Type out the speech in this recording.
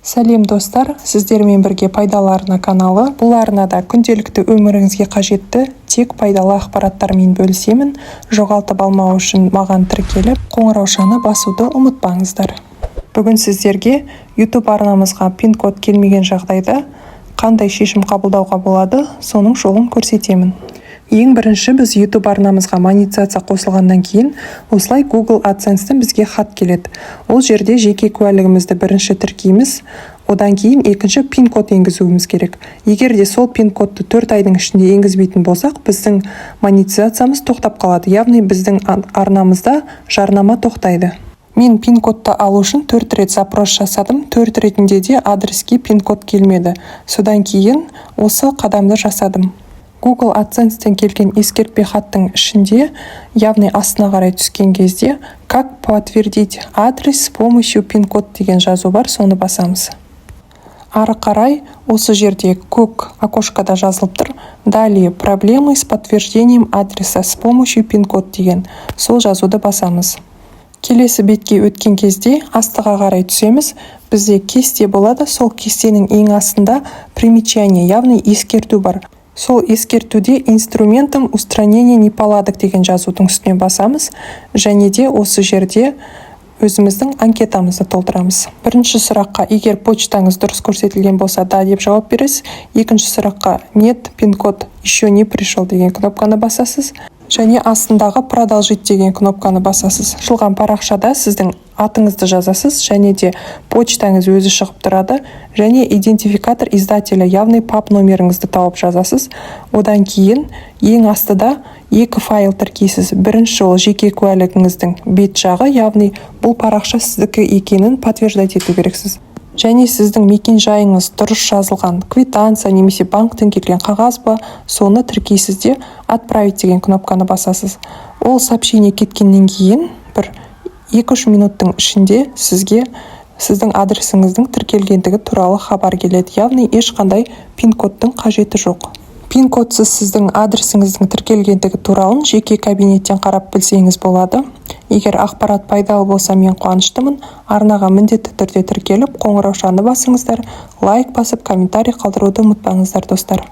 Сәлем достар, сіздермен бірге пайдалы арна каналы. Бұл арнада күнделікті өміріңізге қажетті тек пайдалы ақпараттармен бөлісемін. Жоғалтып алмау үшін маған тіркеліп, қоңыраушаны басуды ұмытпаңыздар. Бүгін сіздерге YouTube арнамызға пин-код келмеген жағдайда қандай шешім қабылдауға болады, соның жолын көрсетемін. Ең бірінші біз YouTube арнамызға монетизация қосылғаннан кейін осылай Google AdSense-тен бізге хат келеді. Ол жерде жеке куәлігімізді бірінші тіркейміз, одан кейін екінші пин-код енгізуіміз керек. Егер де сол пин-кодты 4 айдың ішінде енгізбейтін болсақ, біздің монетизациямыз тоқтап қалады. Яғни біздің арнамызда жарнама тоқтайды. Мен пин-кодты алу үшін 4 рет запрос жасадым. 4 ретінде де адреске пин-код келмеді. Содан кейін осы қадамды жасадым. Google AdSense-тен келген ескертпе хаттың ішінде, яғни астына қарай түскен кезде, как подтвердить адрес с помощью пин-код деген жазу бар, соны басамыз. Ары қарай осы жерде көк окошкада жазылып тұр. Далее проблемы с подтверждением адреса с помощью пин-код деген сол жазуды басамыз. Келесі бетке өткен кезде астыға қарай түсеміз. Бізде кесте болады, сол кестенің ең астында примечание, яғни ескерту бар. Сол ескертуде инструментом устранения неполадок деген жазудың үстіне басамыз, және де осы жерде өзіміздің анкетамызды толтырамыз. Бірінші сұраққа егер почтаңыз дұрыс көрсетілген болса да деп жауап бересіз. Екінші сұраққа нет, пин-код еще не пришел деген кнопканы басасыз. Және астындағы продолжить деген кнопканы басасыз. Ашылған парақшада сіздің атыңызды жазасыз, және де почтаңыз өзі шығып тұрады, және идентификатор издателя, яғни пап номеріңізді тауып жазасыз. Одан кейін ең астыда екі файл тіркейсіз. Бірінші ол жеке куәлігіңіздің бет жағы, яғни бұл парақша сіздікі екенін подтверждать ету керексіз. Және сіздің мекен жайыңыз дұрыс жазылған квитанция немесе банктен келген қағаз ба, соны тіркейсіз де отправить деген кнопканы басасыз. Ол сообщение кеткеннен кейін бір 2-3 минуттың ішінде сізге сіздің адресіңіздің тіркелгендігі туралы хабар келеді. Яғни ешқандай пин-кодтың қажеті жоқ. Пин-кодсыз сіздің адресіңіздің тіркелгендігі туралы жеке кабинеттен қарап білсеңіз болады. Егер ақпарат пайдалы болса, мен қуаныштымын. Арнаға міндетті түрде тіркеліп, қоңыраушаны басыңыздар, лайк басып, комментарий қалдыруды ұмытпаңыздар достар.